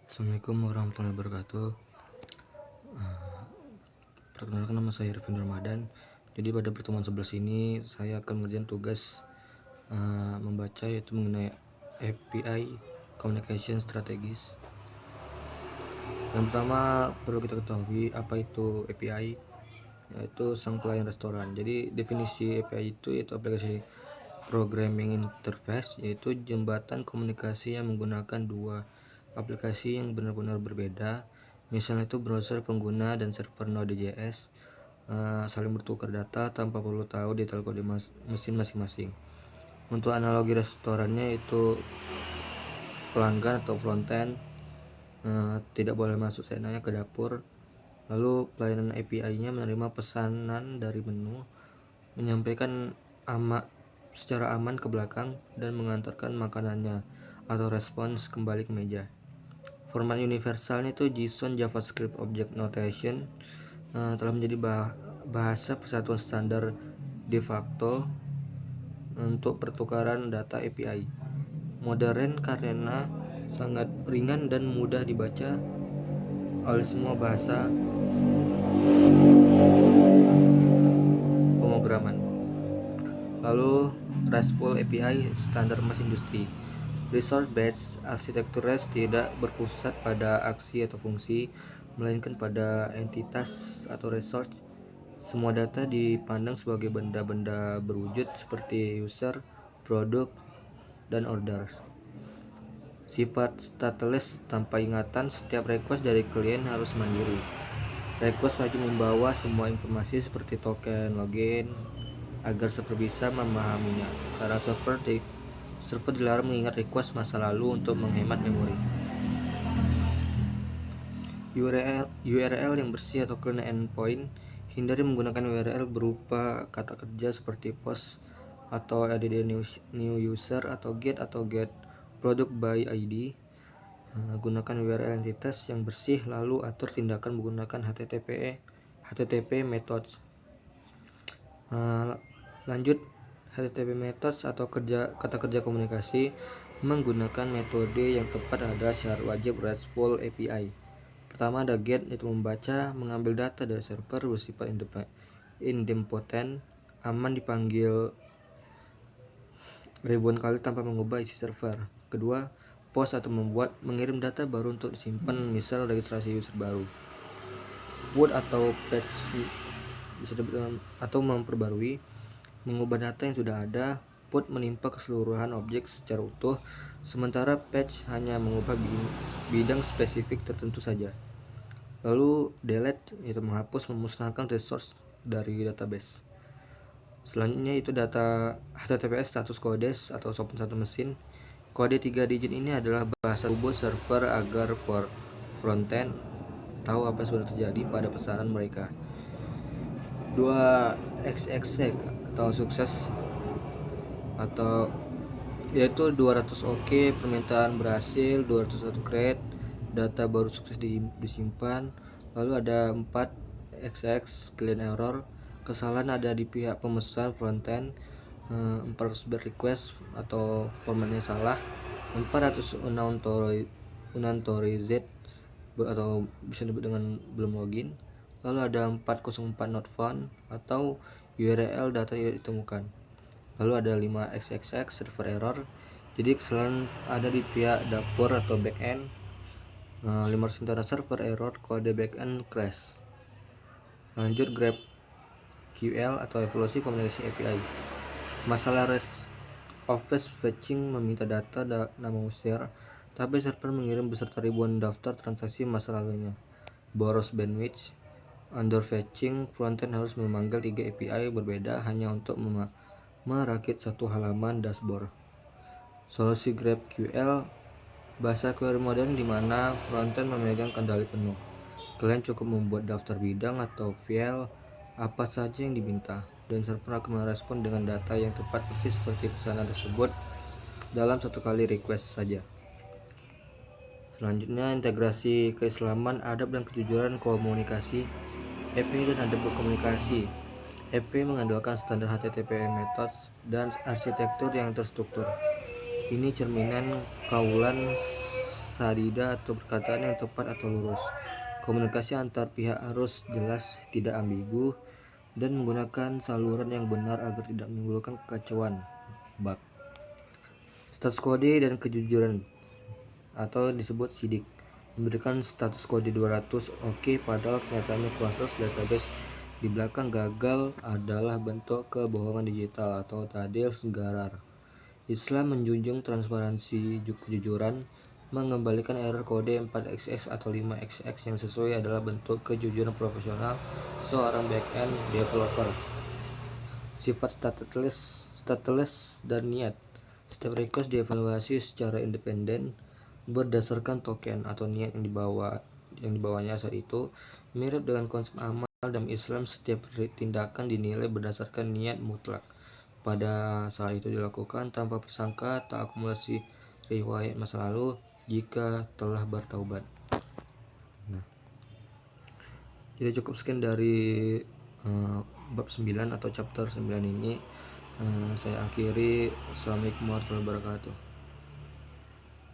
Assalamualaikum warahmatullahi wabarakatuh. Perkenalkan, nama saya Irfan Ramadan. Jadi pada pertemuan 11 ini saya akan mengerjakan tugas membaca, yaitu mengenai API Communication Strategies. Yang pertama perlu kita ketahui apa itu API, yaitu sang pelayan restoran. Jadi definisi API itu yaitu aplikasi Programming Interface, yaitu jembatan komunikasi yang menggunakan dua aplikasi yang benar-benar berbeda. Misalnya itu browser pengguna dan server Node.js saling bertukar data tanpa perlu tahu detail kode mesin masing-masing. Untuk analogi restorannya itu pelanggan atau frontend tidak boleh masuk seenaknya ke dapur. Lalu pelayanan API-nya menerima pesanan dari menu, menyampaikan secara aman ke belakang, dan mengantarkan makanannya atau respons kembali ke meja. Format universalnya itu JSON JavaScript Object Notation telah menjadi bahasa persatuan standar de facto untuk pertukaran data API. Modern karena sangat ringan dan mudah dibaca oleh semua bahasa pemrograman. Lalu RESTful API standar emas industri. Resource-based arsitektur REST tidak berpusat pada aksi atau fungsi, melainkan pada entitas atau resource. Semua data dipandang sebagai benda-benda berwujud seperti user, produk, dan orders. Sifat stateless tanpa ingatan, setiap request dari klien harus mandiri. Request saja membawa semua informasi seperti token login agar server bisa memahaminya. Karena server dilarang mengingat request masa lalu untuk menghemat memori. URL yang bersih atau clean endpoint. Hindari menggunakan URL berupa kata kerja seperti post atau add new user atau get product by ID. Gunakan URL entitas yang bersih, lalu atur tindakan menggunakan HTTP methods. Lanjut, HTTP methods atau kata kerja komunikasi menggunakan metode yang tepat ada syarat wajib RESTful API. Pertama ada get, yaitu membaca, mengambil data dari server, bersifat idempotent, aman dipanggil ribuan kali tanpa mengubah isi server. Kedua, post atau mengirim data baru untuk disimpan, misal registrasi user baru. Put atau patch atau memperbarui, mengubah data yang sudah ada. Put menimpa keseluruhan objek secara utuh, sementara patch hanya mengubah bidang spesifik tertentu saja. Lalu delete, yaitu menghapus, memusnahkan resource dari database. Selanjutnya itu data HTTPS status codes atau sopan satu mesin. Kode 3 digit ini adalah bahasa tubuh server agar frontend tahu apa yang sudah terjadi pada pesanan mereka. 2 XXX atau sukses, atau yaitu 200 OK, permintaan berhasil, 201 create, data baru sukses disimpan. Lalu ada 4 XX clean error, kesalahan ada di pihak pemesan frontend. 400 bad request atau formatnya salah. 400 unauthorized atau bisa disebut dengan belum login. Lalu ada 404 not found atau URL data tidak ditemukan. Lalu ada 5 XXX server error, jadi kesalahan ada di pihak dapur atau backend. 500 internet server error, kode backend crash. Lanjut GraphQL atau evolusi komunikasi API. Masalah REST office fetching meminta data nama user, tapi server mengirim beserta ribuan daftar transaksi masa lalunya. Boros bandwidth. Under fetching, frontend harus memanggil 3 API berbeda hanya untuk merakit satu halaman dashboard. Solusi GraphQL, bahasa query modern di mana frontend memegang kendali penuh. Kalian cukup membuat daftar bidang atau file apa saja yang diminta, dan server akan merespon dengan data yang tepat persis seperti pesanan tersebut dalam satu kali request saja. Selanjutnya, integrasi keislaman, adab dan kejujuran komunikasi. API dan adab berkomunikasi. API mengandalkan standar HTTP methods dan arsitektur yang terstruktur. Ini cerminan kaulan sadida atau perkataan yang tepat atau lurus. Komunikasi antar pihak harus jelas, tidak ambigu, dan menggunakan saluran yang benar agar tidak menimbulkan kekacauan. Bab status kode dan kejujuran atau disebut sidik. Memberikan status kode 200 oke, padahal kenyataannya kurang 100. Database di belakang gagal adalah bentuk kebohongan digital atau tadil garar. Islam menjunjung transparansi kejujuran. Mengembalikan error kode 4xx atau 5xx yang sesuai adalah bentuk kejujuran profesional seorang back-end developer. Sifat stateless dan niat. Setiap request dievaluasi secara independen berdasarkan token atau niat yang dibawanya saat itu. Mirip dengan konsep amal dalam Islam, setiap tindakan dinilai berdasarkan niat mutlak pada saat itu dilakukan tanpa persangka, tak akumulasi riwayat masa lalu jika telah bertaubat. Nah, jadi cukup sekian dari bab 9 atau chapter 9 ini. Saya akhiri. Assalamualaikum warahmatullahi wabarakatuh.